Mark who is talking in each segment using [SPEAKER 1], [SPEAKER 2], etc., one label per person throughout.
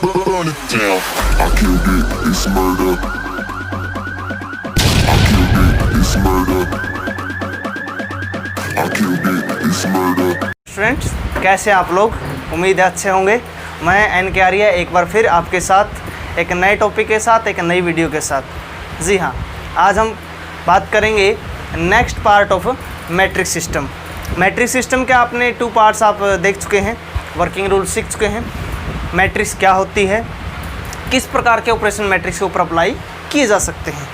[SPEAKER 1] burn it down. I killed it, it's murder. I killed it, it's murder. I killed it, it's murder.
[SPEAKER 2] Friends, कैसे आप लोग? उम्मीद है अच्छे होंगे। मैं एन के आर्या एक बार फिर आपके साथ एक नए टॉपिक के साथ, एक नई वीडियो के साथ। जी हाँ, आज हम बात करेंगे next part of matrix system. Matrix system के आपने 2 पार्ट्स आप देख चुके हैं, वर्किंग रूल सीख चुके हैं। मैट्रिक्स क्या होती है, किस प्रकार के ऑपरेशन मैट्रिक्स के ऊपर अप्लाई किए जा सकते हैं।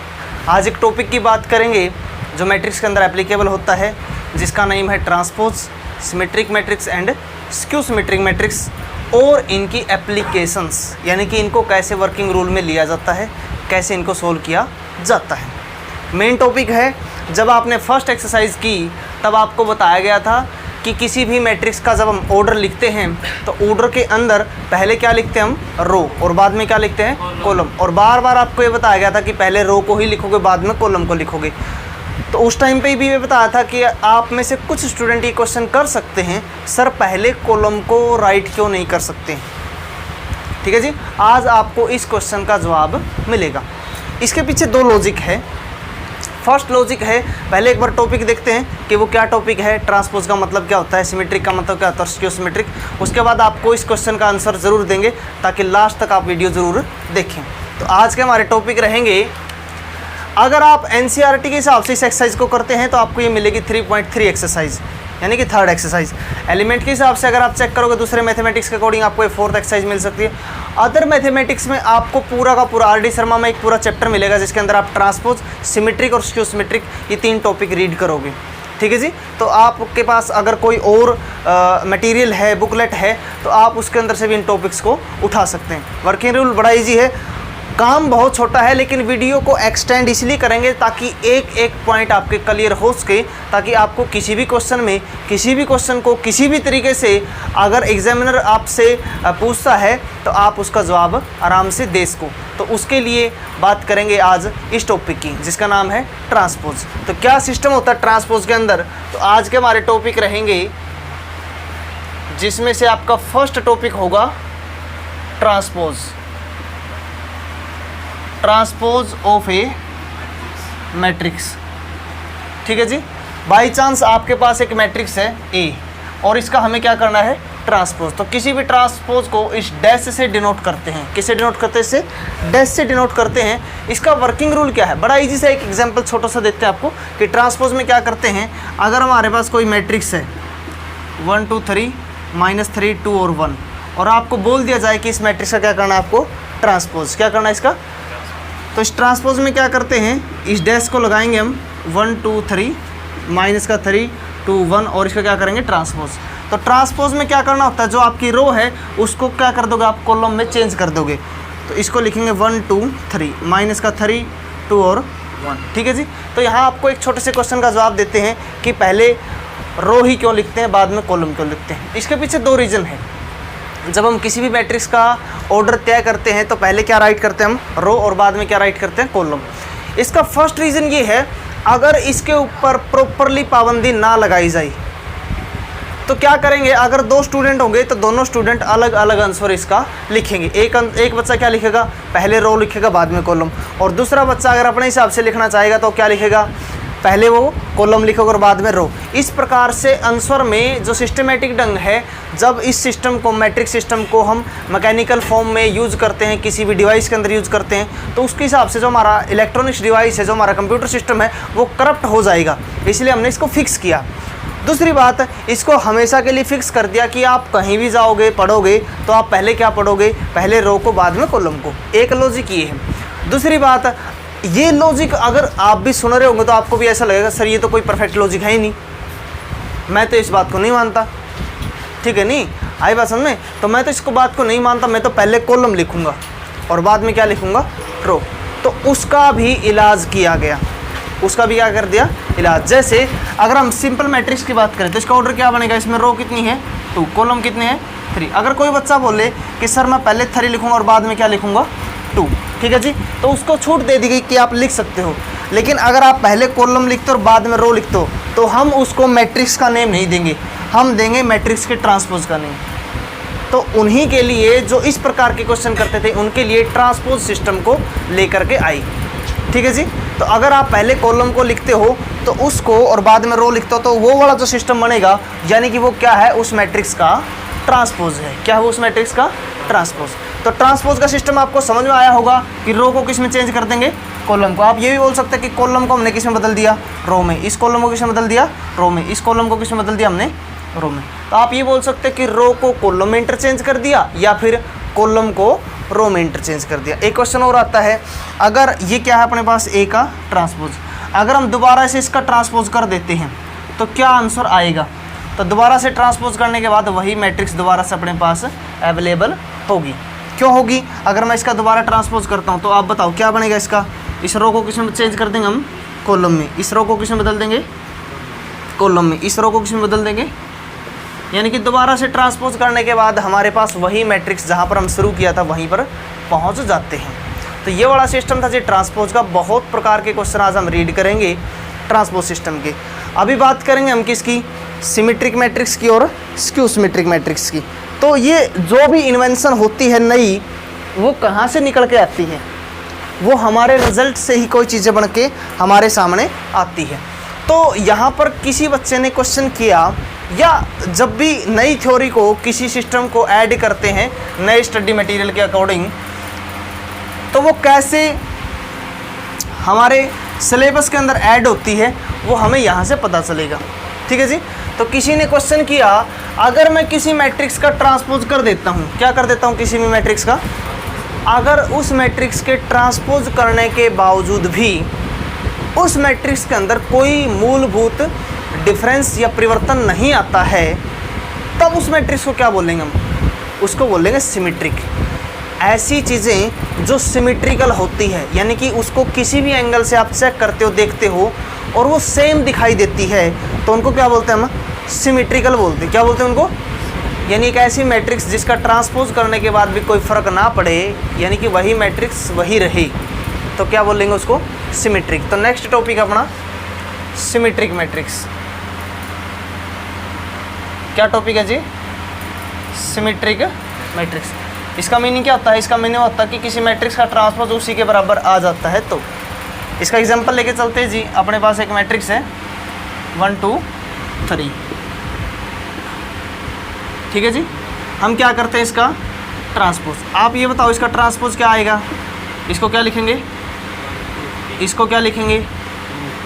[SPEAKER 2] आज एक टॉपिक की बात करेंगे जो मैट्रिक्स के अंदर एप्लीकेबल होता है, जिसका नेम है transpose, symmetric matrix and skew symmetric matrix, और इनकी एप्लीकेशंस, यानी कि इनको कैसे वर्किंग रूल में लिया जाता है, कैसे इनको सोल्व किया जाता है। मेन टॉपिक है, जब आपने फर्स्ट एक्सरसाइज की तब आपको बताया गया था कि किसी भी मैट्रिक्स का जब हम ऑर्डर लिखते हैं तो ऑर्डर के अंदर पहले क्या लिखते हैं हम, रो, और बाद में क्या लिखते हैं, कॉलम। और बार बार आपको ये बताया गया था कि पहले रो को ही लिखोगे, बाद में कॉलम को लिखोगे। तो उस टाइम पे भी ये बताया था कि आप में से कुछ स्टूडेंट ये क्वेश्चन कर सकते हैं, सर पहले कॉलम को राइट क्यों नहीं कर सकते। ठीक है जी, आज आपको इस क्वेश्चन का जवाब मिलेगा। इसके पीछे 2 लॉजिक है। फर्स्ट लॉजिक है, पहले एक बार टॉपिक देखते हैं कि वो क्या टॉपिक है, ट्रांसपोज का मतलब क्या होता है, सिमेट्रिक का मतलब क्या होता है, स्क्यू सिमेट्रिक। उसके बाद आपको इस क्वेश्चन का आंसर ज़रूर देंगे, ताकि लास्ट तक आप वीडियो ज़रूर देखें। तो आज के हमारे टॉपिक रहेंगे, अगर आप एनसीईआरटी के हिसाब से इस एक्सरसाइज को करते हैं तो आपको ये मिलेगी 3.3 एक्सरसाइज, यानी कि 3rd एक्सरसाइज। एलिमेंट के हिसाब से अगर आप चेक करोगे दूसरे मैथमेटिक्स के अकॉर्डिंग, आपको ये 4th एक्सरसाइज मिल सकती है। अदर मैथमेटिक्स में आपको पूरा का पूरा आर डी शर्मा में एक पूरा चैप्टर मिलेगा, जिसके अंदर आप ट्रांसपोज, सिमेट्रिक और स्क्यू सिमेट्रिक ये 3 टॉपिक रीड करोगे। ठीक है जी, तो आपके पास अगर कोई और मटेरियल है, बुकलेट है, तो आप उसके अंदर से भी इन टॉपिक्स को उठा सकते हैं। वर्किंग रूल बड़ा ईजी है, काम बहुत छोटा है, लेकिन वीडियो को एक्सटेंड इसलिए करेंगे ताकि एक एक पॉइंट आपके क्लियर हो सके, ताकि आपको किसी भी क्वेश्चन में, किसी भी क्वेश्चन को किसी भी तरीके से अगर एग्जामिनर आपसे पूछता है तो आप उसका जवाब आराम से दे सको। तो उसके लिए बात करेंगे आज इस टॉपिक की, जिसका नाम है ट्रांसपोज। तो क्या सिस्टम होता है ट्रांसपोज के अंदर, तो आज के हमारे टॉपिक रहेंगे, जिसमें से आपका फर्स्ट टॉपिक होगा transpose, transpose of A matrix. ठीक है जी, बाई चांस आपके पास एक मैट्रिक्स है ए, और इसका हमें क्या करना है, ट्रांसपोज। तो किसी भी ट्रांसपोज को इस डैश से डिनोट करते हैं। किससे डिनोट करते हैं, इससे डैश से डिनोट करते हैं। इसका वर्किंग रूल क्या है, बड़ा इजी सा एक एग्जांपल छोटा सा देते हैं आपको कि ट्रांसपोज में क्या करते हैं। अगर हमारे पास कोई मैट्रिक्स है 1 2 3 -3 2 और 1, और आपको बोल दिया जाए कि इस मैट्रिक्स का क्या करना है, आपको ट्रांसपोज क्या करना है इसका, तो इस ट्रांसपोज में क्या करते हैं, इस डैश को लगाएंगे हम 1 2 3 माइनस का 3 2 1, और इसका क्या करेंगे, ट्रांसपोज। तो ट्रांसपोज में क्या करना होता है, जो आपकी रो है उसको क्या कर दोगे आप, कॉलम में चेंज कर दोगे। तो इसको लिखेंगे 1 2 3 माइनस का 3 2 और 1। ठीक है जी, तो यहाँ आपको एक छोटे से क्वेश्चन का जवाब देते हैं कि पहले रो ही क्यों लिखते हैं, बाद में कॉलम क्यों लिखते हैं। इसके पीछे 2 रीज़न है। जब हम किसी भी मैट्रिक्स का ऑर्डर तय करते हैं तो पहले क्या राइट करते हैं हम, रो, और बाद में क्या राइट करते हैं, कॉलम। इसका फर्स्ट रीज़न ये है, अगर इसके ऊपर प्रॉपरली पाबंदी ना लगाई जाए तो क्या करेंगे, अगर 2 स्टूडेंट होंगे तो दोनों स्टूडेंट अलग अलग आंसर इसका लिखेंगे। एक बच्चा क्या लिखेगा, पहले रो लिखेगा बाद में कॉलम, और दूसरा बच्चा अगर अपने हिसाब से लिखना चाहेगा तो क्या लिखेगा, पहले वो कॉलम लिखोगे और बाद में रो। इस प्रकार से आंसर में जो सिस्टमेटिक ढंग है, जब इस सिस्टम को, मैट्रिक्स सिस्टम को हम मैकेनिकल फॉर्म में यूज़ करते हैं, किसी भी डिवाइस के अंदर यूज़ करते हैं, तो उसके हिसाब से जो हमारा इलेक्ट्रॉनिक्स डिवाइस है, जो हमारा कंप्यूटर सिस्टम है, वो करप्ट हो जाएगा। इसलिए हमने इसको फिक्स किया। दूसरी बात, इसको हमेशा के लिए फिक्स कर दिया कि आप कहीं भी जाओगे, पढ़ोगे, तो आप पहले क्या पढ़ोगे, पहले रो को बाद में कॉलम को। एक लॉजिक ये है। दूसरी बात, ये लॉजिक अगर आप भी सुन रहे होंगे तो आपको भी ऐसा लगेगा, सर ये तो कोई परफेक्ट लॉजिक है ही नहीं, मैं तो इस बात को नहीं मानता। ठीक है, नहीं आई बात समझ में, तो मैं तो इसको बात को नहीं मानता, मैं तो पहले कॉलम लिखूंगा और बाद में क्या लिखूंगा, रो। तो उसका भी इलाज किया गया, उसका भी क्या कर दिया, इलाज। जैसे अगर हम सिंपल मैट्रिक्स की बात करें तो इसका ऑर्डर क्या बनेगा, इसमें रो कितनी है, 2, कॉलम कितने हैं, 3। अगर कोई बच्चा बोले कि सर मैं पहले 3 लिखूंगा और बाद में क्या लिखूंगा, 2, ठीक है जी, तो उसको छूट दे दी गई कि आप लिख सकते हो। लेकिन अगर आप पहले कॉलम लिखते हो और बाद में रो लिखते हो तो हम उसको मैट्रिक्स का नेम नहीं देंगे, हम देंगे मैट्रिक्स के ट्रांसपोज का नेम। तो उन्हीं के लिए जो इस प्रकार के क्वेश्चन करते थे उनके लिए ट्रांसपोज सिस्टम को लेकर के आई। ठीक है जी। तो अगर आप पहले कॉलम को लिखते हो तो उसको और बाद में रो लिखते हो तो वो वाला जो सिस्टम बनेगा यानी कि वो क्या है, उस मैट्रिक्स का ट्रांसपोज है। क्या है उस मैट्रिक्स का ट्रांसपोज। तो ट्रांसपोज का सिस्टम आपको समझ में आया होगा कि रो को किस में चेंज कर देंगे, कॉलम को। आप ये भी बोल सकते हैं कि कॉलम को हमने किस में बदल दिया, रो में। इस कॉलम को किस में बदल दिया, रो में। इस कॉलम को किस में बदल दिया हमने, रो में। तो आप ये बोल सकते हैं कि रो को कॉलम में इंटरचेंज कर दिया या फिर कॉलम को रो में इंटरचेंज कर दिया। एक क्वेश्चन और आता है, अगर ये क्या है अपने पास ए का ट्रांसपोज, अगर हम दोबारा से इसका ट्रांसपोज कर देते हैं तो क्या आंसर आएगा। तो दोबारा से ट्रांसपोज करने के बाद वही मैट्रिक्स दोबारा से अपने पास अवेलेबल होगी। क्यों होगी, अगर मैं इसका दोबारा ट्रांसपोज करता हूँ तो आप बताओ क्या बनेगा इसका। इस रो को किस में चेंज कर देंगे हम, कॉलम में। इस रो को किस में बदल देंगे, कॉलम में। इस रो को किस में बदल देंगे, यानी कि दोबारा से ट्रांसपोज करने के बाद हमारे पास वही मैट्रिक्स जहाँ पर हम शुरू किया था वहीं पर पहुँच जाते हैं। तो ये वाला सिस्टम था जी ट्रांसपोज का। बहुत प्रकार के क्वेश्चन आज हम रीड करेंगे ट्रांसपोज सिस्टम के। अभी बात करेंगे हम किसकी, सिमेट्रिक मैट्रिक्स की और स्क्यू सिमेट्रिक मैट्रिक्स की। तो ये जो भी इन्वेंशन होती है नई, वो कहाँ से निकल के आती है, वो हमारे रिजल्ट से ही कोई चीज़ें बन के हमारे सामने आती है। तो यहाँ पर किसी बच्चे ने क्वेश्चन किया, या जब भी नई थ्योरी को किसी सिस्टम को ऐड करते हैं नए स्टडी मटेरियल के अकॉर्डिंग, तो वो कैसे हमारे सिलेबस के अंदर ऐड होती है वो हमें यहाँ से पता चलेगा। ठीक है जी। तो किसी ने क्वेश्चन किया, अगर मैं किसी मैट्रिक्स का ट्रांसपोज कर देता हूँ, क्या कर देता हूँ किसी भी मैट्रिक्स का, अगर उस मैट्रिक्स के ट्रांसपोज करने के बावजूद भी उस मैट्रिक्स के अंदर कोई मूलभूत डिफरेंस या परिवर्तन नहीं आता है, तब उस मैट्रिक्स को क्या बोलेंगे हम, उसको बोलेंगे सिमेट्रिक। ऐसी चीज़ें जो सिमेट्रिकल होती है, यानी कि उसको किसी भी एंगल से आप चेक करते हो, देखते हो और वो सेम दिखाई देती है, तो उनको क्या बोलते हैं हम, सिमेट्रिकल बोलते हैं। क्या बोलते हैं उनको, यानी एक ऐसी मैट्रिक्स जिसका ट्रांसपोज करने के बाद भी कोई फ़र्क ना पड़े, यानी कि वही मैट्रिक्स वही रहे, तो क्या बोलेंगे उसको, सिमेट्रिक। तो नेक्स्ट टॉपिक अपना सिमेट्रिक मैट्रिक्स। क्या टॉपिक है जी, सिमेट्रिक मैट्रिक्स। इसका मीनिंग क्या होता है, इसका मीनिंग होता है कि किसी मैट्रिक्स का ट्रांसपोज उसी के बराबर आ जाता है। तो इसका एग्जांपल लेके चलते हैं जी। अपने पास एक मैट्रिक्स है 1 2 3, ठीक है जी। हम क्या करते हैं इसका ट्रांसपोज। आप ये बताओ इसका ट्रांसपोज क्या आएगा, इसको क्या लिखेंगे, इसको क्या लिखेंगे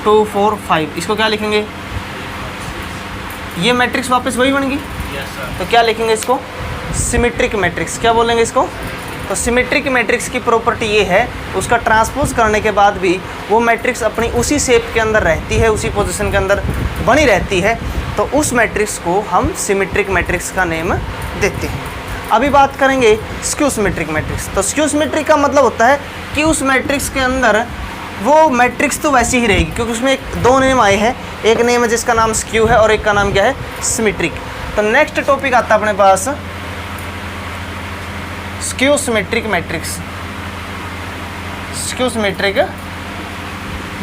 [SPEAKER 2] 2 4 5, इसको क्या लिखेंगे, ये मैट्रिक्स वापस वही बन गई। तो क्या लिखेंगे इसको, सिमेट्रिक मैट्रिक्स। क्या बोलेंगे इसको, तो सिमेट्रिक मैट्रिक्स की प्रॉपर्टी ये है, उसका ट्रांसपोज करने के बाद भी वो मैट्रिक्स अपनी उसी शेप के अंदर रहती है, उसी पोजीशन के अंदर बनी रहती है, तो उस मैट्रिक्स को हम सिमेट्रिक मैट्रिक्स का नेम देते हैं। अभी बात करेंगे स्क्यू सिमेट्रिक मैट्रिक्स। तो स्क्यू सिमेट्रिक का मतलब होता है कि उस मैट्रिक्स के अंदर वो मैट्रिक्स तो वैसी ही रहेगी, क्योंकि उसमें दो नेम आए हैं, एक नेम है जिसका नाम स्क्यू है और एक का नाम क्या है, सिमेट्रिक। तो नेक्स्ट टॉपिक आता है अपने पास skew symmetric matrix. Skew symmetric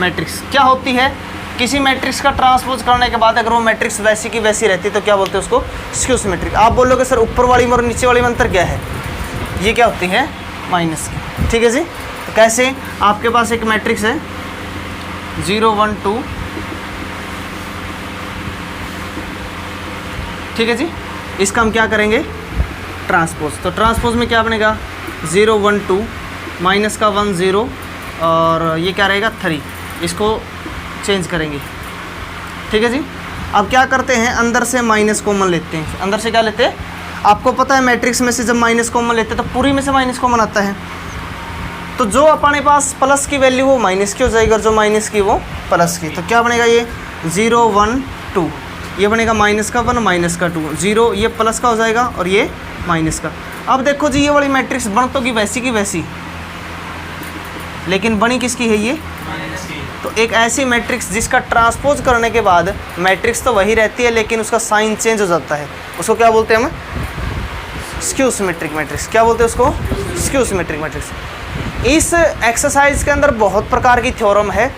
[SPEAKER 2] matrix क्या होती है, किसी मैट्रिक्स का ट्रांसपोज करने के बाद अगर वो मैट्रिक्स वैसी की वैसी रहती है तो क्या बोलते हैं उसको, स्क्यू सिमेट्रिक। आप बोलोगे सर ऊपर वाली में और नीचे वाली में अंतर क्या है, ये क्या होती है, माइनस की। ठीक है जी। तो कैसे, आपके पास एक मैट्रिक्स है 0 1 2, ठीक है जी। इसका हम क्या करेंगे, ट्रांसपोज। तो ट्रांसपोज में क्या बनेगा 0 1 2, माइनस का 1 0 और ये क्या रहेगा 3, इसको चेंज करेंगे। ठीक है जी। अब क्या करते हैं, अंदर से माइनस कॉमन लेते हैं। अंदर से क्या लेते हैं, आपको पता है मैट्रिक्स में से जब माइनस कॉमन लेते हैं तो पूरी में से माइनस कॉमन आता है, तो जो अपने पास प्लस की वैल्यू वो माइनस की हो जाएगी और जो माइनस की वो प्लस की। तो क्या बनेगा, ये 0 1 2, ये बनेगा माइनस का 1 माइनस का 2, 0 ये प्लस का हो जाएगा और ये माइनस का। अब देखो जी, ये वाली मैट्रिक्स बन तो की वैसी, लेकिन बनी किसकी है, ये माइनस की। तो एक ऐसी मैट्रिक्स जिसका ट्रांसपोज करने के बाद मैट्रिक्स तो वही रहती है लेकिन उसका साइन चेंज हो जाता है, उसको क्या बोलते हैं हम, स्क्यू सिमेट्रिक मैट्रिक्स। क्या बोलते हैं उसको, स्क्यू सिमेट्रिक मैट्रिक्स। इस एक्सरसाइज के अंदर बहुत प्रकार की थ्योरम है,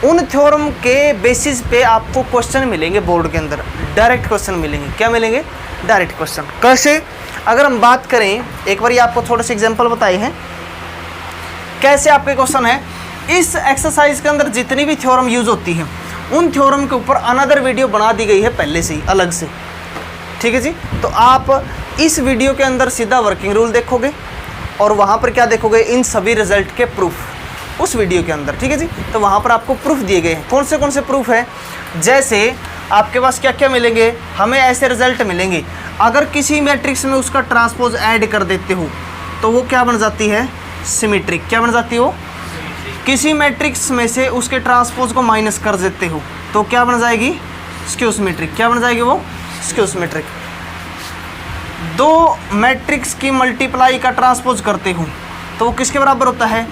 [SPEAKER 2] उन थ्योरम के बेसिस पे आपको क्वेश्चन मिलेंगे बोर्ड के अंदर, डायरेक्ट क्वेश्चन मिलेंगे। क्या मिलेंगे, डायरेक्ट क्वेश्चन। कैसे, अगर हम बात करें, एक बार ये आपको थोड़े से एग्जांपल बताए हैं कैसे आपके क्वेश्चन है। इस एक्सरसाइज के अंदर जितनी भी थ्योरम यूज होती है उन थ्योरम के ऊपर अनदर वीडियो बना दी गई है पहले से ही अलग से, ठीक है जी। तो आप इस वीडियो के अंदर सीधा वर्किंग रूल देखोगे और वहाँ पर क्या देखोगे, इन सभी रिजल्ट के प्रूफ उस वीडियो के अंदर, ठीक है जी। तो वहाँ पर आपको प्रूफ दिए गए हैं। कौन से प्रूफ है, जैसे आपके पास क्या क्या मिलेंगे, हमें ऐसे रिजल्ट मिलेंगे अगर किसी मैट्रिक्स में उसका ट्रांसपोज ऐड कर देते हो तो वो क्या बन जाती है, सिमेट्रिक। क्या बन जाती हो, किसी मैट्रिक्स में से उसके ट्रांसपोज को माइनस कर देते हो तो क्या बन जाएगी, स्क्यू सिमेट्रिक। क्या बन जाएगी वो, स्क्यू सिमेट्रिक। दो मैट्रिक्स की मल्टीप्लाई का ट्रांसपोज करते हो तो वो किसके बराबर होता है,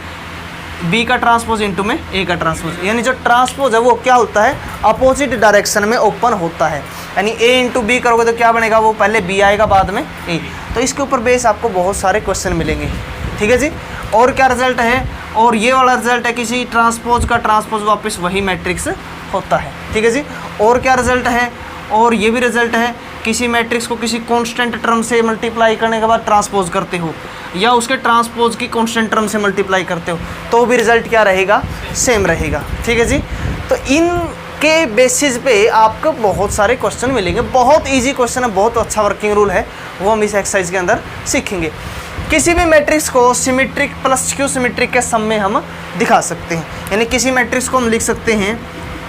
[SPEAKER 2] बी का ट्रांसपोज इंटू में ए का ट्रांसपोज। यानी जो ट्रांसपोज है वो क्या होता है, अपोजिट डायरेक्शन में ओपन होता है। यानी ए इंटू बी करोगे तो क्या बनेगा, वो पहले बी आएगा बाद में ए। तो इसके ऊपर बेस आपको बहुत सारे क्वेश्चन मिलेंगे, ठीक है जी। और क्या रिजल्ट है, और ये वाला रिजल्ट है किसी ट्रांसपोज का ट्रांसपोज वापस वही मैट्रिक्स होता है, ठीक है जी। और क्या रिजल्ट है, और ये भी रिजल्ट है किसी मैट्रिक्स को किसी कांस्टेंट टर्म से मल्टीप्लाई करने के बाद ट्रांसपोज करते हो या उसके ट्रांसपोज की कांस्टेंट टर्म से मल्टीप्लाई करते हो तो भी रिजल्ट क्या रहेगा, सेम रहेगा, ठीक है जी। तो इनके बेसिस पे आपको बहुत सारे क्वेश्चन मिलेंगे। बहुत इजी क्वेश्चन है, बहुत अच्छा वर्किंग रूल है, वो हम इस एक्सरसाइज के अंदर सीखेंगे। किसी भी मैट्रिक्स को सिमेट्रिक प्लस स्क्यू सिमेट्रिक के सम में हम दिखा सकते हैं। यानी किसी मैट्रिक्स को हम लिख सकते हैं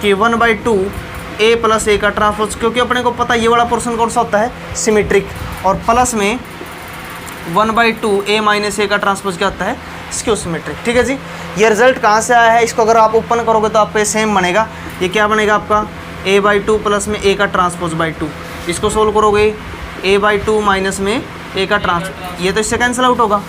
[SPEAKER 2] कि 1/2 ए प्लस ए का ट्रांसपोज, क्योंकि अपने को पता ये वाला पोर्शन कौन सा होता है, सिमेट्रिक, और प्लस में 1/2 ए माइनस ए का ट्रांसपोज क्या होता है, स्क्यू सिमेट्रिक, ठीक है जी। ये रिजल्ट कहाँ से आया है, इसको अगर आप ओपन करोगे तो आपको सेम बनेगा। ये क्या बनेगा आपका, a/2 प्लस में ए का ट्रांसपोज बाई 2। इसको सोल्व करोगे a/2 माइनस में ए का ट्रांसपोज, ये तो इससे कैंसिल आउट होगा।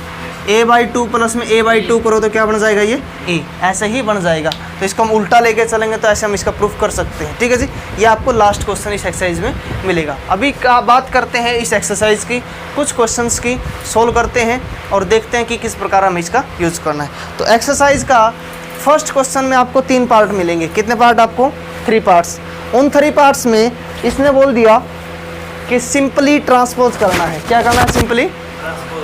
[SPEAKER 2] a/2 प्लस में a/2 करो तो क्या बन जाएगा, ये a, ऐसे ही बन जाएगा। तो इसको हम उल्टा लेके चलेंगे तो ऐसे हम इसका प्रूफ कर सकते हैं, ठीक है जी। ये आपको लास्ट क्वेश्चन इस एक्सरसाइज में मिलेगा। अभी बात करते हैं इस एक्सरसाइज की, कुछ क्वेश्चंस की सोल्व करते हैं और देखते हैं कि किस प्रकार हमें इसका यूज़ करना है। तो एक्सरसाइज का फर्स्ट क्वेश्चन में आपको 3 पार्ट मिलेंगे। कितने पार्ट आपको, 3 पार्ट्स। उन 3 पार्ट्स में इसने बोल दिया कि सिंपली ट्रांसपोज करना है। क्या करना है, सिंपली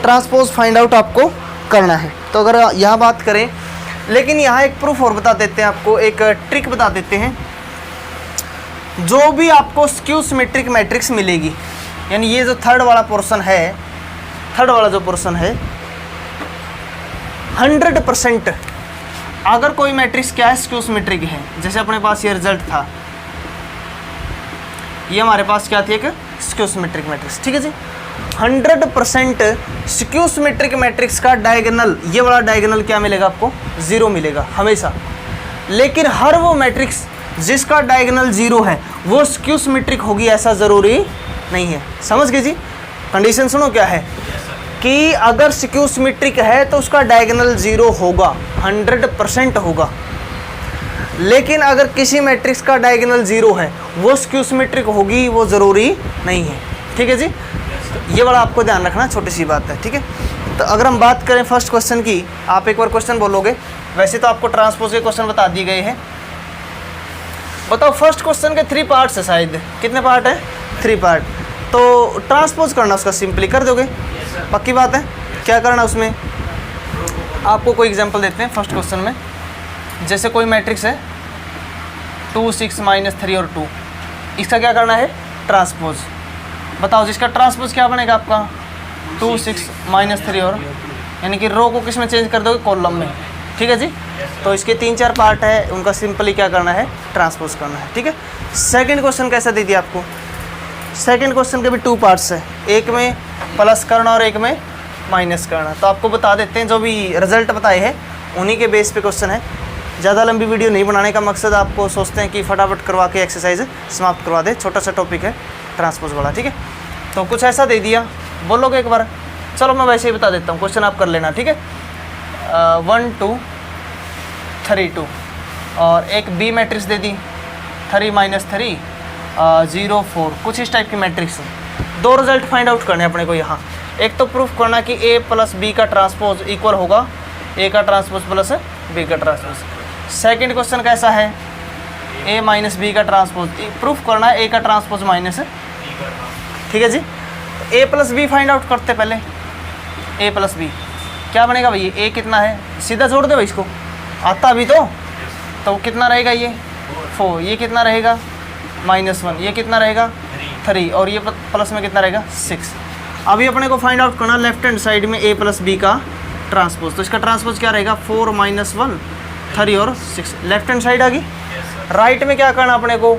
[SPEAKER 2] ट्रांसपोज फाइंड आउट आपको करना है। तो अगर यहाँ बात करें, लेकिन यहाँ एक प्रूफ और बता देते हैं आपको, एक ट्रिक बता देते हैं। जो भी आपको स्क्यू सिमेट्रिक मैट्रिक्स मिलेगी, यानी ये जो थर्ड वाला पोर्शन है, थर्ड वाला जो पोर्शन है 100% अगर कोई मैट्रिक्स क्या है, स्क्यू सिमेट्रिक है। जैसे अपने पास ये रिजल्ट था, ये हमारे पास क्या थी, एक स्क्यू सिमेट्रिक मैट्रिक्स, ठीक है जी। 100% स्क्यू सिमेट्रिक मैट्रिक्स का डायगोनल, ये वाला डायगोनल क्या मिलेगा आपको, 0 मिलेगा हमेशा। लेकिन हर वो मैट्रिक्स जिसका डायगोनल 0 है वो स्क्यू सिमेट्रिक होगी ऐसा ज़रूरी नहीं है। समझ गए जी। कंडीशन सुनो क्या है कि अगर स्क्यू सिमेट्रिक है तो उसका डायगोनल 0 होगा, 100% होगा। लेकिन अगर किसी मैट्रिक्स का डायगोनल 0 है वो स्क्यू सिमेट्रिक होगी, वो ज़रूरी नहीं है, ठीक है जी। तो ये वाला आपको ध्यान रखना, छोटी सी बात है, ठीक है। तो अगर हम बात करें फर्स्ट क्वेश्चन की, आप एक बार क्वेश्चन बोलोगे, वैसे तो आपको ट्रांसपोज के क्वेश्चन बता दिए गए हैं। बताओ फर्स्ट क्वेश्चन के 3 पार्ट्स है, शायद कितने पार्ट है, 3 पार्ट। तो ट्रांसपोज करना उसका सिंपली कर दोगे, पक्की बात है। क्या करना उसमें, आपको कोई एग्जांपल देते हैं फर्स्ट क्वेश्चन में। जैसे कोई मैट्रिक्स है 2 6 -3 और 2, इसका क्या करना है, ट्रांसपोज। बताओ जिसका ट्रांसपोज क्या बनेगा आपका, 2 6 -3 और, यानी कि रो को किस में चेंज कर दोगे, कॉलम में, ठीक है जी। तो इसके 3-4 पार्ट है, उनका सिंपली क्या करना है, ट्रांसपोज करना है, ठीक है। सेकंड क्वेश्चन कैसा दे दिया आपको, सेकंड क्वेश्चन के भी 2 पार्ट्स है, एक में प्लस करना और एक में माइनस करना। तो आपको बता देते हैं, जो भी रिजल्ट बताए हैं उन्हीं के बेस पे क्वेश्चन है। ज़्यादा लंबी वीडियो नहीं बनाने का मकसद, आपको सोचते हैं कि फटाफट करवा के एक्सरसाइज समाप्त करवा दे। छोटा सा टॉपिक है ट्रांसपोज वाला, ठीक है। तो कुछ ऐसा दे दिया, बोलोगे एक बार, चलो मैं वैसे ही बता देता हूँ, क्वेश्चन आप कर लेना, ठीक है। 1 2 3 2 और एक बी मैट्रिक्स दे दी 3 -3 0 4, कुछ इस टाइप की मैट्रिक्स। 2 रिजल्ट फाइंड आउट करने अपने को यहाँ। एक तो प्रूफ करना कि ए प्लस बी का ट्रांसपोज इक्वल होगा ए का ट्रांसपोज प्लस बी का ट्रांसपोज। सेकंड क्वेश्चन कैसा है, ए माइनस बी का ट्रांसपोज, प्रूफ करना है ए का ट्रांसपोज माइनस, ठीक है जी। ए प्लस बी फाइंड आउट करते पहले, ए प्लस बी क्या बनेगा भाई, ए कितना है, सीधा जोड़ दे भाई इसको, आता अभी तो कितना रहेगा ये 4, ये कितना रहेगा -1, ये कितना रहेगा 3 और ये प्लस में कितना रहेगा 6। अभी अपने को फाइंड आउट करना लेफ्ट हैंड साइड में ए प्लस बी का ट्रांसपोज, तो इसका ट्रांसपोज क्या रहेगा 4 - 1 3 और 6, लेफ्ट हैंड साइड आ गई। राइट में क्या करना अपने को,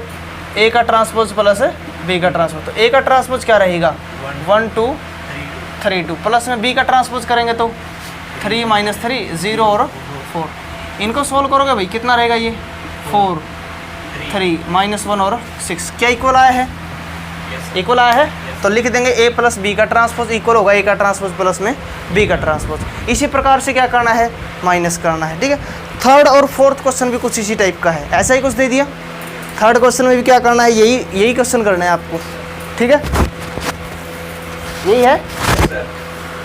[SPEAKER 2] ए का ट्रांसपोज प्लस बी का ट्रांसपोज, तो ए का ट्रांसपोज क्या रहेगा 1 2 3 2, प्लस में बी का ट्रांसपोज करेंगे तो 3 - 3 0 और 4, इनको सोल्व करोगे भाई कितना रहेगा ये 4 3 -1 और 6, क्या इक्वल आया है, इक्वल आया है, तो लिख देंगे ए प्लस बी का ट्रांसपोज इक्वल होगा ए का ट्रांसपोज प्लस में बी का ट्रांसपोज। इसी प्रकार से क्या करना है, माइनस करना है, ठीक है। थर्ड और फोर्थ क्वेश्चन भी कुछ इसी टाइप का है, ऐसा ही कुछ दे दिया। थर्ड क्वेश्चन में भी क्या करना है, यही क्वेश्चन करना है आपको, ठीक है, यही है।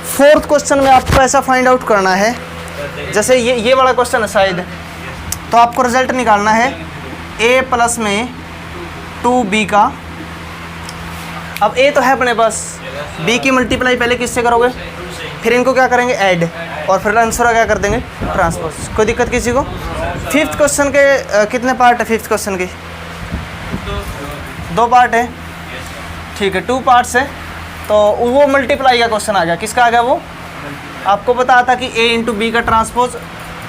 [SPEAKER 2] फोर्थ क्वेश्चन में आपको ऐसा फाइंड आउट करना है, जैसे ये वाला क्वेश्चन है शायद, तो आपको रिजल्ट निकालना है a प्लस में 2b का, अब a तो है अपने पास, b की मल्टीप्लाई पहले किससे करोगे, फिर इनको क्या करेंगे ऐड, और फिर आंसर क्या कर देंगे ट्रांसपोज, कोई दिक्कत किसी को। फिफ्थ क्वेश्चन के कितने पार्ट है, फिफ्थ क्वेश्चन के 2 पार्ट है, ठीक है, 2 पार्ट्स है, तो वो मल्टीप्लाई का क्वेश्चन आ गया, किसका आ गया वो, आपको पता था कि a इंटू बी का ट्रांसपोज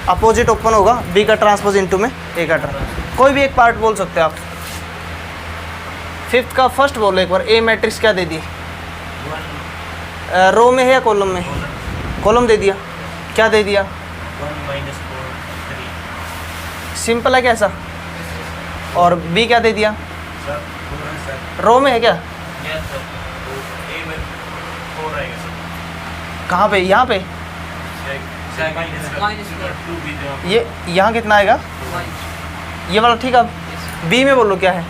[SPEAKER 2] अपोजिट ओपन होगा, b का ट्रांसपोज इंटू में a का ट्रांसपोज, कोई भी एक पार्ट बोल सकते हैं आप। फिफ्थ का फर्स्ट बोलो एक बार, a मैट्रिक्स क्या दे दी, रो में है या कॉलम में, कॉलम दे दिया, क्या दे दिया
[SPEAKER 3] 1 - 4 3,
[SPEAKER 2] सिंपल है कैसा, और b क्या दे दिया,
[SPEAKER 3] सर पूरा सर,
[SPEAKER 2] रो में है क्या,
[SPEAKER 3] यस सर, तो ए में 4 आएगा सर,
[SPEAKER 2] कहाँ पे, यहाँ पे,
[SPEAKER 3] सर -2 भी दो,
[SPEAKER 2] ये यहाँ कितना आएगा, ये वाला, ठीक है। अब b में बोलो क्या है,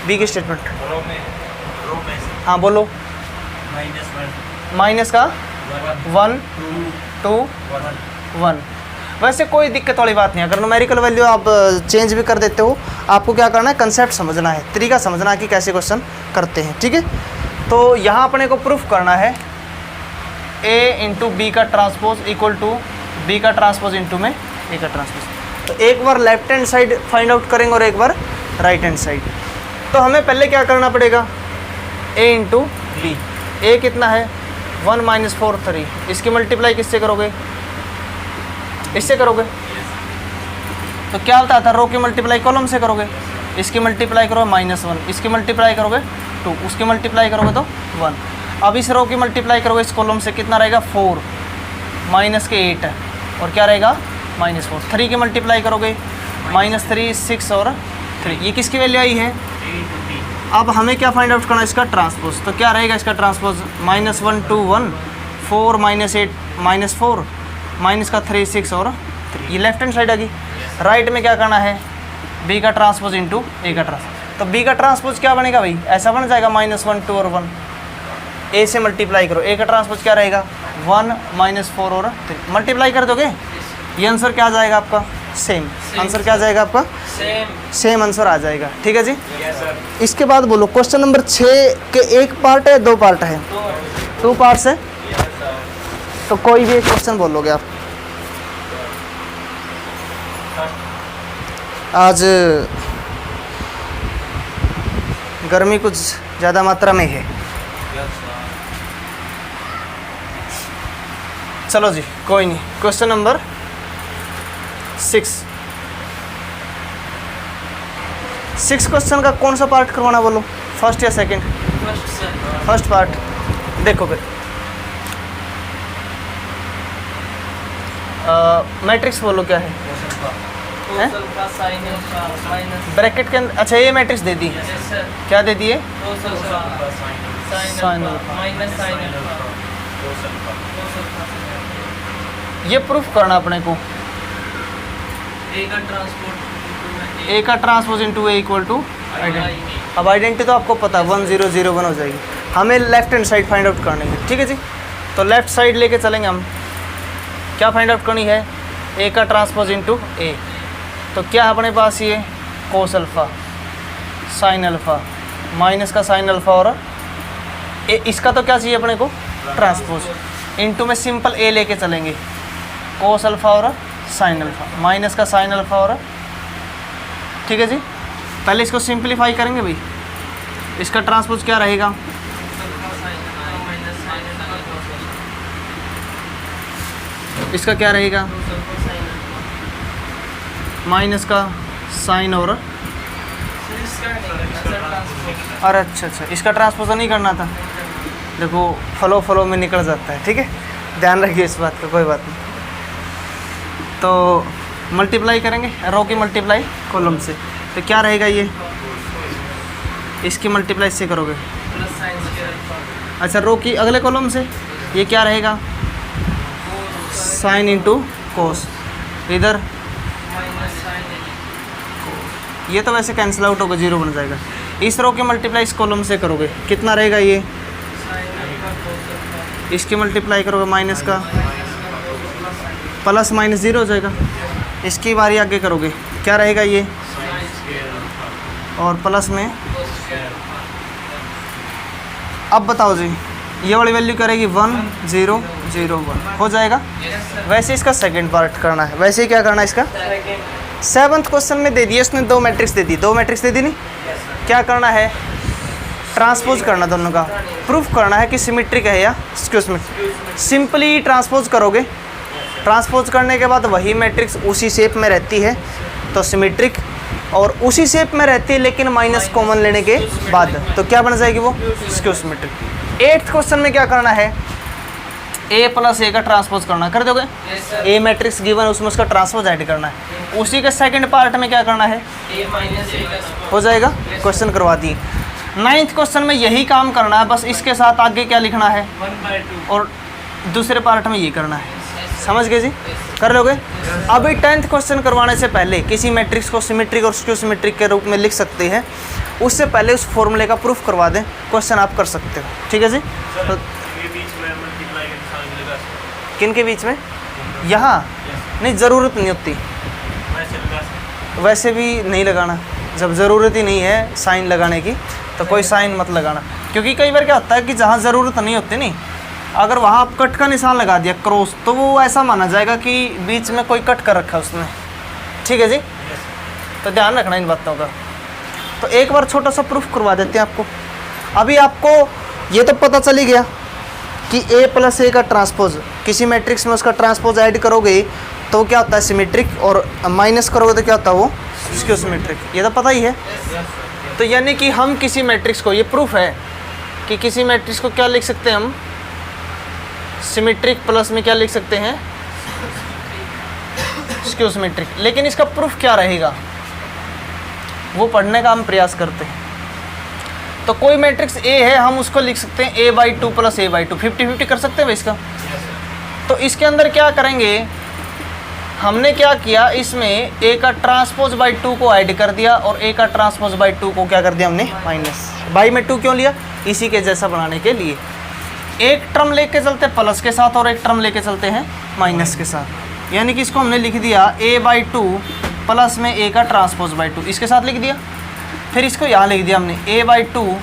[SPEAKER 2] b की स्टेटमेंट,
[SPEAKER 3] रो में सर,
[SPEAKER 2] हाँ बोलो,
[SPEAKER 3] -1
[SPEAKER 2] माइनस का 1
[SPEAKER 3] 2
[SPEAKER 2] 2
[SPEAKER 3] 1,
[SPEAKER 2] 1, वैसे कोई दिक्कत वाली बात नहीं है, अगर न्यूमेरिकल वैल्यू आप चेंज भी कर देते हो, आपको क्या करना है, कंसेप्ट समझना है, तरीका समझना है कि कैसे क्वेश्चन करते हैं, ठीक है। तो यहाँ अपने को प्रूफ करना है a इंटू बी का ट्रांसपोज इक्वल टू बी का ट्रांसपोज इंटू में a का ट्रांसपोज, तो एक बार left hand side find out करेंगे और एक बार राइट हैंड साइड। तो हमें पहले क्या करना पड़ेगा, a इंटू बी, a कितना है 1 - 4 3, इसकी मल्टीप्लाई किससे करोगे, इससे करोगे, तो क्या होता था, रो की मल्टीप्लाई कॉलम से करोगे, इसकी मल्टीप्लाई करोगे -1, इसकी मल्टीप्लाई करोगे 2, उसकी मल्टीप्लाई करोगे तो 1, अब इस रो की मल्टीप्लाई करोगे इस कॉलम से, कितना रहेगा 4 माइनस के 8 और क्या रहेगा -4, 3 की मल्टीप्लाई करोगे -3 6 और 3, ये किसकी वैल्यू आई है। अब हमें क्या फाइंड आउट करना है, इसका ट्रांसपोज, तो क्या रहेगा इसका ट्रांसपोज -1 2 1 4 -8 -4 माइनस का 3 6 और 3, ये लेफ्ट हैंड साइड आ गई। राइट में क्या करना है, b का ट्रांसपोज इंटू a का ट्रांसपोज, तो b का ट्रांसपोज क्या बनेगा भाई, ऐसा बन जाएगा -1 2 और 1, a से मल्टीप्लाई करो, a का ट्रांसपोज क्या रहेगा 1 -4 और 3, मल्टीप्लाई कर दोगे, ये आंसर क्या आ जाएगा आपका, सेम आंसर क्या आ जाएगा आपका, सेम आंसर आ जाएगा, ठीक है जी।
[SPEAKER 3] यस सर,
[SPEAKER 2] इसके बाद बोलो क्वेश्चन नंबर 6 के एक पार्ट है 2 पार्ट है, 2 पार्ट्स है, तो कोई भी एक क्वेश्चन बोलोगे आप। आज गर्मी कुछ ज़्यादा मात्रा में है, चलो जी कोई नहीं। क्वेश्चन नंबर 6 क्वेश्चन का कौन सा पार्ट करवाना बोलो, फर्स्ट या सेकंड, फर्स्ट पार्ट। देखो फिर मैट्रिक्स बोलो क्या है, ब्रैकेट के अंदर, अच्छा ये मैट्रिक्स दे दी, क्या दे दिए, ये प्रूफ करना अपने को, ए का transpose into A equal to identity. अब आइडेंटिटी तो आपको पता 1 0 0 1 हो जाएगी, हमें left hand side find out करनी है, ठीक है जी। तो लेफ्ट साइड लेके चलेंगे हम, क्या फाइंड आउट करनी है, ए का ट्रांसपोज इंटू ए, तो क्या है अपने पास ये cos alpha sine alpha, minus का साइन अल्फ़ा और इसका तो क्या चाहिए अपने को, ट्रांसपोज। इनटू में सिंपल ए लेके चलेंगे, कोस अल्फा और साइन अल्फा, माइनस का साइन अल्फा और, ठीक है जी। पहले इसको सिंप्लीफाई करेंगे भाई, इसका ट्रांसपोज क्या रहेगा, इसका क्या रहेगा, माइनस का साइन और, अरे अच्छा अच्छा, इसका ट्रांसपोज नहीं करना था, देखो फ्लो में निकल जाता है, ठीक है, ध्यान रखिए इस बात का, कोई बात नहीं। तो मल्टीप्लाई करेंगे रो की मल्टीप्लाई कॉलम से, तो क्या रहेगा ये, इसकी मल्टीप्लाई इससे करोगे, अच्छा रो की अगले कॉलम से ये क्या रहेगा, साइन इंटू कोस, इधर ये तो वैसे कैंसिल आउट होगा, जीरो बन जाएगा। इस रो की मल्टीप्लाई इस कॉलम से करोगे, कितना रहेगा ये, इसकी मल्टीप्लाई करोगे माइनस का, प्लस माइनस जीरो हो जाएगा। इसकी बारी आगे करोगे, क्या रहेगा ये, और प्लस में, अब बताओ जी ये वाली वैल्यू करेगी 1 0 0 1 हो जाएगा। वैसे इसका सेकंड पार्ट करना है, वैसे ही क्या करना है इसका, 7th क्वेश्चन में दे दिया उसने, दो मैट्रिक्स दे दी, दो मैट्रिक्स दे दी नहीं, क्या करना है, ट्रांसपोज करना, दोनों का प्रूफ करना है कि सिमेट्रिक है या स्क्यू सिमेट्रिक। सिंपली ट्रांसपोज करोगे, ट्रांसपोज करने के बाद वही मैट्रिक्स उसी शेप में रहती है तो सिमेट्रिक, और उसी शेप में रहती है लेकिन माइनस कॉमन लेने के बाद तो क्या बन जाएगी वो, स्क्यू सिमेट्रिक। 8th क्वेश्चन में क्या करना है, ए प्लस ए का ट्रांसपोज करना, कर दोगे, ए मैट्रिक्स गिवन उसमें उसका ट्रांसपोज ऐड करना है। उसी के सेकंड पार्ट में क्या करना है, हो जाएगा, क्वेश्चन करवा दिए। 9th क्वेश्चन में यही काम करना है, बस इसके साथ आगे क्या लिखना है, और दूसरे पार्ट में ये करना है, समझ गए जी, कर लोगे। अभी 10th क्वेश्चन करवाने से पहले किसी मैट्रिक्स को सिमेट्रिक और स्क्यू सिमेट्रिक के रूप में लिख सकते हैं, उससे पहले उस फॉर्मूले का प्रूफ करवा दें, क्वेश्चन आप कर सकते हो, ठीक है जी। तो किन के बीच में, यहाँ नहीं, ज़रूरत नहीं होती, वैसे भी नहीं लगाना, जब ज़रूरत ही नहीं है साइन लगाने की तो कोई साइन मत लगाना, क्योंकि कई बार क्या होता है कि जहाँ ज़रूरत नहीं होती नहीं, अगर वहाँ आप कट का निशान लगा दिया क्रॉस, तो वो ऐसा माना जाएगा कि बीच में कोई कट कर रखा है उसने, ठीक है जी। तो ध्यान रखना इन बातों का। तो एक बार छोटा सा प्रूफ करवा देते हैं आपको। अभी आपको ये तो पता चल ही गया कि a प्लस ए का ट्रांसपोज, किसी मैट्रिक्स में उसका ट्रांसपोज ऐड करोगे तो क्या होता है, सिमेट्रिक, और माइनस करोगे तो क्या होता है वो, स्क्यू सिमेट्रिक, ये तो पता ही है। तो यानी कि हम किसी मैट्रिक्स को, ये प्रूफ है कि किसी मैट्रिक्स को क्या लिख सकते हैं हम, सिमेट्रिक प्लस में क्या लिख सकते हैं, स्क्यू सिमेट्रिक। लेकिन इसका प्रूफ क्या रहेगा वो पढ़ने का हम प्रयास करते हैं। तो कोई मैट्रिक्स ए है, हम उसको लिख सकते हैं a/2 प्लस a/2, 50-50 कर सकते हैं भाई इसका। तो इसके अंदर क्या करेंगे, हमने क्या किया, इसमें a का ट्रांसपोज बाई 2 को ऐड कर दिया और a का ट्रांसपोज बाई 2 को क्या कर दिया हमने, माइनस। बाई में 2 क्यों लिया, इसी के जैसा बनाने के लिए। एक टर्म लेके चलते हैं प्लस के साथ और एक टर्म लेके चलते हैं माइनस के साथ, यानी कि इसको हमने लिख दिया a/2 प्लस में a का ट्रांसपोज बाई 2, इसके साथ लिख दिया। फिर इसको यहाँ लिख दिया हमने a/2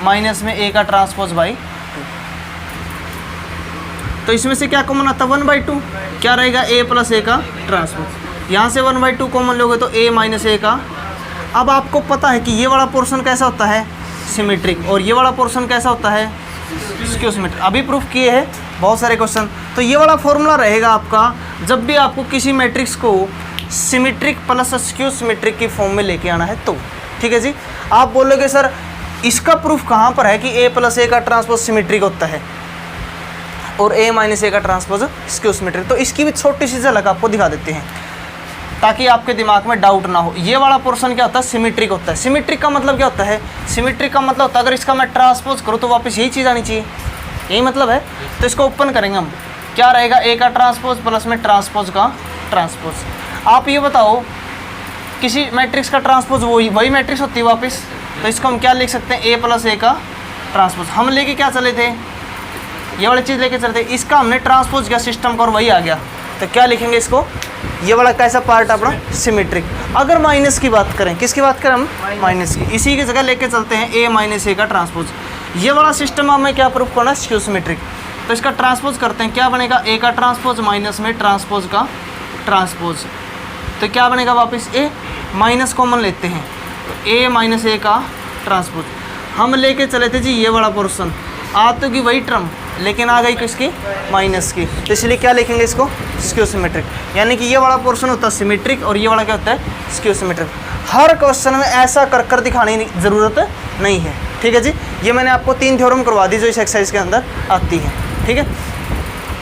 [SPEAKER 2] माइनस में a का ट्रांसपोज बाई 2। तो इसमें से क्या कॉमन आता है, 1/2, क्या रहेगा, a प्लस a का ट्रांसपोज। यहाँ से 1/2 कॉमन लोगे तो a माइनस a का। अब आपको पता है कि ये वाला पोर्शन कैसा होता है, सिमेट्रिक, और ये वाला पोर्शन कैसा होता है, स्क्यू सिमेट्रिक। अभी प्रूफ किए हैं बहुत सारे क्वेश्चन। तो ये वाला फॉर्मूला रहेगा आपका जब भी आपको किसी मैट्रिक्स को सिमेट्रिक प्लस स्क्यू सिमेट्रिक की फॉर्म में लेके आना है तो, ठीक है जी। आप बोलोगे सर इसका प्रूफ कहाँ पर है कि a प्लस a का ट्रांसपोज सिमेट्रिक होता है और a माइनस a का ट्रांसपोज स्क्यू सिमेट्रिक। तो इसकी भी छोटी सी झलक आपको दिखा देते हैं ताकि आपके दिमाग में डाउट ना हो। ये वाला पोर्शन क्या होता है, सिमेट्रिक होता है। सिमेट्रिक का मतलब क्या होता है, सिमेट्रिक का मतलब होता है अगर इसका मैं ट्रांसपोज करूँ तो वापस यही चीज़ आनी चाहिए, यही मतलब है। तो इसको ओपन करेंगे हम, क्या रहेगा, a का ट्रांसपोज प्लस में ट्रांसपोज का ट्रांसपोज। आप ये बताओ किसी मैट्रिक्स का ट्रांसपोज वही मैट्रिक्स होती है वापस, तो इसको हम क्या लिख सकते हैं, a प्लस a का ट्रांसपोज। हम लेके क्या चले थे, ये वाली चीज़ लेके चलते, इसका हमने ट्रांसपोज किया सिस्टम का और वही आ गया, तो क्या लिखेंगे इसको, ये वाला कैसा पार्ट अपना, सिमेट्रिक। अगर माइनस की बात करें, किसकी बात करें हम, माइनस की, इसी की जगह लेके चलते हैं a माइनस a का ट्रांसपोज। ये वाला सिस्टम हमें क्या प्रूफ करना है, स्क्यू सिमेट्रिक। तो इसका ट्रांसपोज करते हैं, क्या बनेगा, ए का ट्रांसपोज माइनस में ट्रांसपोज का ट्रांसपोज, तो क्या बनेगा वापस ए, माइनस कॉमन लेते हैं तो ए माइनस ए का ट्रांसपोज। हम लेके चले थे जी ये वाला पोर्शन, आ तो की वही टर्म लेकिन आ गई किसकी, माइनस की, तो इसलिए क्या लिखेंगे इसको, स्क्यू सिमेट्रिक। यानी कि ये वाला पोर्शन होता है सिमेट्रिक और ये वाला क्या होता है, स्क्यू सिमेट्रिक। हर क्वेश्चन में ऐसा कर दिखाने की ज़रूरत नहीं है, ठीक है जी। ये मैंने आपको 3 थ्योरम करवा दी जो इस एक्सरसाइज के अंदर आती है, ठीक है।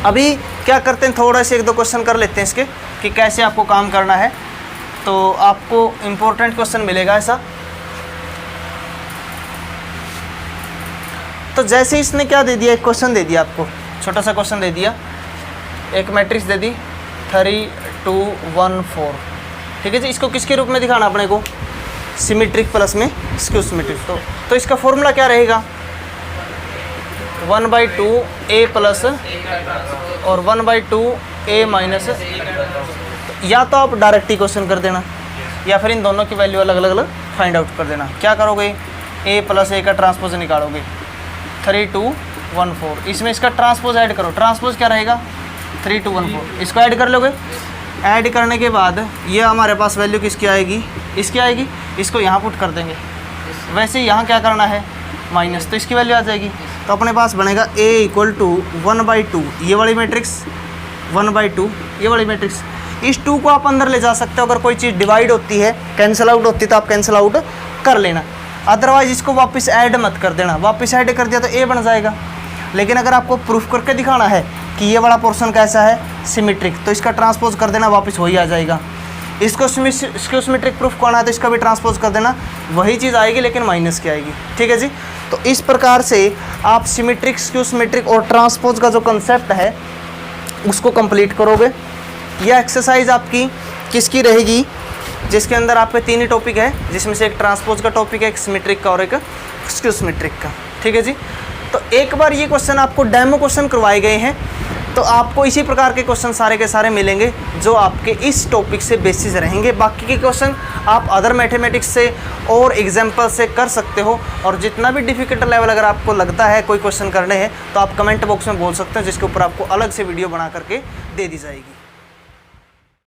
[SPEAKER 2] अभी क्या करते हैं, थोड़ा से 1-2 क्वेश्चन कर लेते हैं इसके कि कैसे आपको काम करना है, तो आपको इम्पोर्टेंट क्वेश्चन मिलेगा ऐसा। तो जैसे इसने क्या दे दिया, एक क्वेश्चन दे दिया आपको, छोटा सा क्वेश्चन दे दिया, एक मैट्रिक्स दे दी 3 2 1 4, ठीक है जी। इसको किसके रूप में दिखाना अपने को, सिमेट्रिक प्लस में स्क्यू सिमेट्रिक। तो इसका फॉर्मूला क्या रहेगा, 1/2 a प्लस और 1/2 a माइनस। या तो आप डायरेक्ट ही क्वेश्चन कर देना या फिर इन दोनों की वैल्यू अलग अलग फाइंड आउट कर देना। क्या करोगे, a प्लस a का ट्रांसपोज निकालोगे 3 2 1 4, इसमें इसका ट्रांसपोज ऐड करो, ट्रांसपोज क्या रहेगा 3 2 1 4, इसको ऐड कर लोगे। ऐड करने के बाद ये हमारे पास वैल्यू किसकी आएगी, इसकी आएगी, इसको यहाँ पुट कर देंगे। वैसे यहाँ क्या करना है, माइनस, तो इसकी वैल्यू आ जाएगी। तो अपने पास बनेगा a = 1/2 ये वाली मैट्रिक्स, 1/2 ये वाली मैट्रिक्स। इस 2 को आप अंदर ले जा सकते हो, अगर कोई चीज़ डिवाइड होती है, कैंसिल आउट होती है तो आप कैंसिल आउट कर लेना, अदरवाइज इसको वापस ऐड मत कर देना। वापस ऐड कर दिया तो a बन जाएगा। लेकिन अगर आपको प्रूफ करके दिखाना है कि ये वाला पोर्शन कैसा है, सिमेट्रिक, तो इसका ट्रांसपोज कर देना, वापस वही आ जाएगा। इसको स्क्यू सिमेट्रिक प्रूफ करना है तो इसका भी ट्रांसपोज कर देना, वही चीज़ आएगी लेकिन माइनस की आएगी, ठीक है जी। तो इस प्रकार से आप सिमेट्रिक, स्क्यू सिमेट्रिक और ट्रांसपोज का जो कंसेप्ट है उसको कंप्लीट करोगे। यह एक्सरसाइज आपकी किसकी रहेगी, जिसके अंदर आपके 3 ही टॉपिक है, जिसमें से एक ट्रांसपोज का टॉपिक है, एक सिमेट्रिक का और एक स्क्यू सिमेट्रिक का, ठीक है जी। तो एक बार ये क्वेश्चन आपको डेमो क्वेश्चन करवाए गए हैं, तो आपको इसी प्रकार के क्वेश्चन सारे के सारे मिलेंगे जो आपके इस टॉपिक से बेसिस रहेंगे। बाकी के क्वेश्चन आप अदर मैथमेटिक्स से और एग्जाम्पल से कर सकते हो। और जितना भी डिफिकल्ट लेवल अगर आपको लगता है कोई क्वेश्चन करने हैं तो आप कमेंट बॉक्स में बोल सकते हो, जिसके ऊपर आपको अलग से वीडियो बना करके दे दी जाएगी।